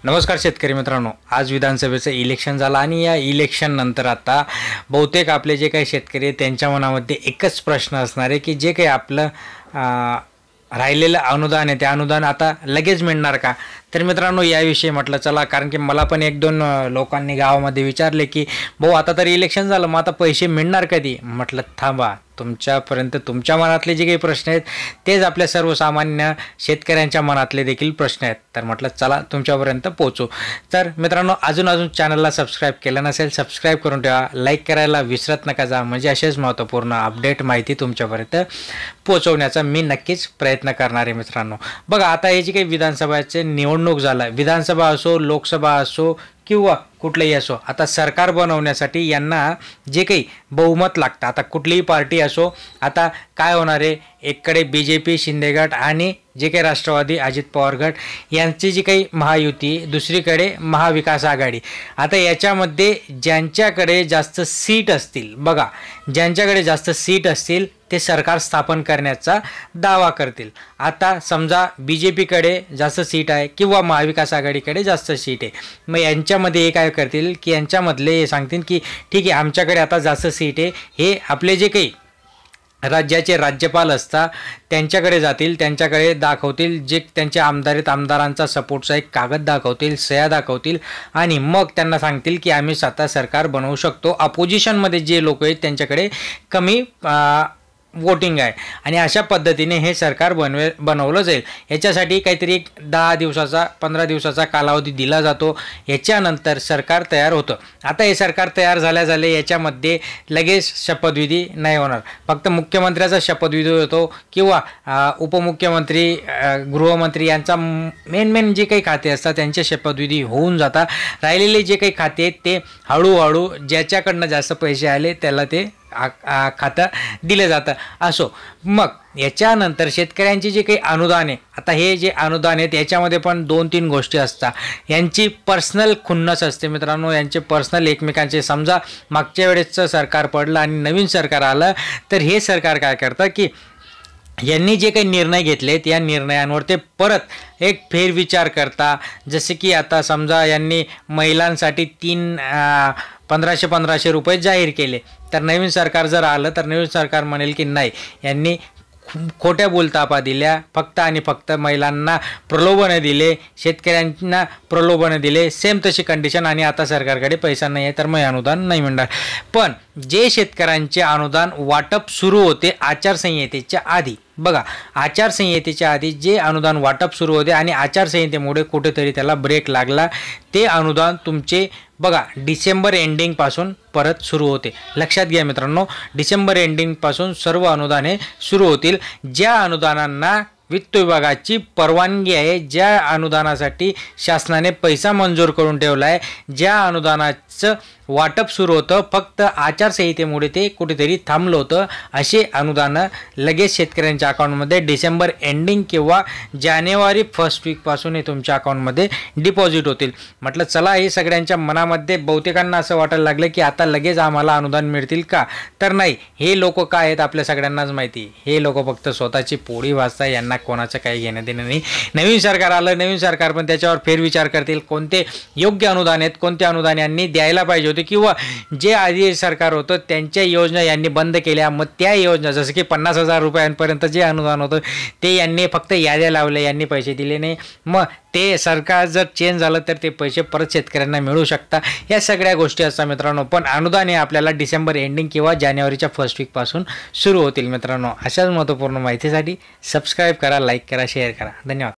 नमस्कार शेतकरी मित्रांनो, आज विधानसभेचं इलेक्शन झालं आणि या इलेक्शन नंतर आता बहुतेक आपले जे काही शेतकरी आहेत त्यांच्या मनामध्ये एकच प्रश्न असणार आहे की जे काही आपलं राहिलेलं अनुदान आहे ते अनुदान आता लगेच मिळणार का। तर मित्रांनो याविषयी म्हटलं चला, कारण की मला पण एक दोन लोकांनी गावामध्ये विचारले की भाऊ आता तरी इलेक्शन झालं, मग आता पैसे मिळणार कधी। म्हटलं थांबा, तुमच्यापर्यंत तुमच्या मनातले जे काही प्रश्न आहेत तेच आपल्या सर्वसामान्य शेतकऱ्यांच्या मनातले देखील प्रश्न आहेत। तर म्हटलं चला तुमच्यापर्यंत पोहोचू। तर मित्रांनो अजून चॅनलला सबस्क्राईब केलं नसेल सबस्क्राईब करून ठेवा, लाईक करायला विसरत नका जा, म्हणजे असेच महत्त्वपूर्ण अपडेट माहिती तुमच्यापर्यंत पोहोचवण्याचा मी नक्कीच प्रयत्न करणार आहे। मित्रांनो बघा, आता हे जी काही विधानसभाचे निवडणूक झाला, विधानसभा असो लोकसभा असो किंवा कुठलेही असो, आता सरकार बनवण्यासाठी यांना जे काही बहुमत लागतं, आता कुठलीही पार्टी असो, आता काय होणार आहे, एककडे BJP शिंदे गट आणि जे काही राष्ट्रवादी अजित पवार गट यांची जी काही महायुती, दुसरीकडे महाविकास आघाडी। आता याच्यामध्ये ज्यांच्याकडे जास्त सीट असतील, बघा ज्यांच्याकडे जास्त सीट असतील ते सरकार स्थापन करण्याचा दावा करतील। आता समजा BJPकडे जास्त सीट आहे किंवा महाविकास आघाडीकडे जास्त सीट आहे, मग यांच्यामध्ये हे काय करतील की यांच्यामधले सांगतील की ठीक आहे आमच्याकडे आता जास्त सीट आहे, हे आपले जे काही राज्याचे राज्यपाल असतात त्यांच्याकडे जातील, त्यांच्याकडे दाखवतील, जे त्यांचे आमदार आहेत आमदारांचा सपोर्टचा एक कागद दाखवतील, सह्या दाखवतील आणि मग त्यांना सांगतील की आम्ही स्वतः सरकार बनवू शकतो। अपोजिशनमध्ये जे लोक आहेत त्यांच्याकडे कमी वोटिंग आहे आणि अशा पद्धतीने हे सरकार बनवलं जाईल। याच्यासाठी काहीतरी 10 दिवसाचा 15 दिवसाचा कालावधी दिला जातो, याच्यानंतर सरकार तयार होतं। आता हे सरकार तयार झाले याच्यामध्ये लगेच शपथविधी नाही होणार, फक्त मुख्यमंत्र्याचा शपथविधी होतो किंवा उपमुख्यमंत्री गृहमंत्री यांचा मेन जे काही खाते असतात त्यांचे शपथविधी होऊन जातात। राहिलेले जे काही खाते आहेत ते हळूहळू ज्याच्याकडनं जास्त पैसे आले त्याला ते खातं दिलं जातं असो। मग याच्यानंतर शेतकऱ्यांची जे काही अनुदान आहे, आता हे जे अनुदान आहेत याच्यामध्ये पण 2-3 गोष्टी असतात, यांची पर्सनल खुन्नस असते मित्रांनो, यांचे पर्सनल एकमेकांचे। समजा मागच्या वेळेसचं सरकार पडलं आणि नवीन सरकार आलं तर हे सरकार काय करतं की यांनी जे काही निर्णय घेतलेत या निर्णयांवर ते परत एक फेरविचार करता। जसे की आता समजा यांनी महिलांसाठी 1500 रुपये जाहीर केले, तर नवीन सरकार जर आलं तर नवीन सरकार म्हणेल की नाही, यांनी खोट्या बोलतापा दिल्या, फक्त आणि फक्त महिलांना प्रलोभनं दिले, शेतकऱ्यांना प्रलोभनं दिले, सेम तशी कंडिशन, आणि आता सरकारकडे पैसा नाही आहे तर मग अनुदान नाही मिळणार। पण जे शेतकऱ्यांचे अनुदान वाटप सुरू होते आचारसंहितेच्या आधी, बघा आचारसंहितेच्या आधी जे अनुदान वाटप सुरू होते आणि आचारसंहितेमुळे कुठेतरी त्याला ब्रेक लागला, ते अनुदान तुमचे बघा डिसेंबर एंडिंगपासून परत सुरू होते। लक्षात घ्या मित्रांनो, डिसेंबर एंडिंगपासून सर्व अनुदाने सुरू होतील। ज्या अनुदानांना वित्त विभागाची परवानगी आहे, ज्या अनुदानासाठी शासनाने पैसा मंजूर करून ठेवला आहे, ज्या अनुदानाचं वाटप सुरू होतं, फक्त आचारसंहितेमुळे ते कुठेतरी थांबलं होतं, असे अनुदानं लगेच शेतकऱ्यांच्या अकाउंटमध्ये डिसेंबर एंडिंग किंवा जानेवारी फर्स्ट वीकपासून हे तुमच्या अकाउंटमध्ये डिपॉझिट होतील। म्हटलं चला, हे सगळ्यांच्या मनामध्ये बहुतेकांना असं वाटायला लागलं की आता लगेच आम्हाला अनुदान मिळतील का, तर नाही, हे लोक काय आहेत आपल्या सगळ्यांनाच माहिती, हे लोक फक्त स्वतःची पोळी वाचतात, यांना कोणाचं काही घेणं देणं नाही। नवीन सरकार आलं, नवीन सरकार पण त्याच्यावर फेरविचार करतील, कोणते योग्य अनुदान आहेत, कोणते अनुदान यांनी द्यायला पाहिजे होते किंवा जे आधी सरकार होतं त्यांच्या योजना यांनी बंद केल्या, मग त्या योजना जसं की 50,000 रुपयांपर्यंत जे अनुदान होतं ते यांनी फक्त याद्या लावल्या, यांनी पैसे दिले नाही। मग ते सरकार जर चेंज झालं तर ते पैसे परत शेतकऱ्यांना मिळू शकतात, या सगळ्या गोष्टी असतात मित्रांनो। पण अनुदान हे आपल्याला डिसेंबर एंडिंग किंवा जानेवारीच्या फर्स्ट वीकपासून सुरू होतील मित्रांनो। अशाच महत्त्वपूर्ण माहितीसाठी सबस्क्राईब करा, लाईक करा, शेअर करा। धन्यवाद।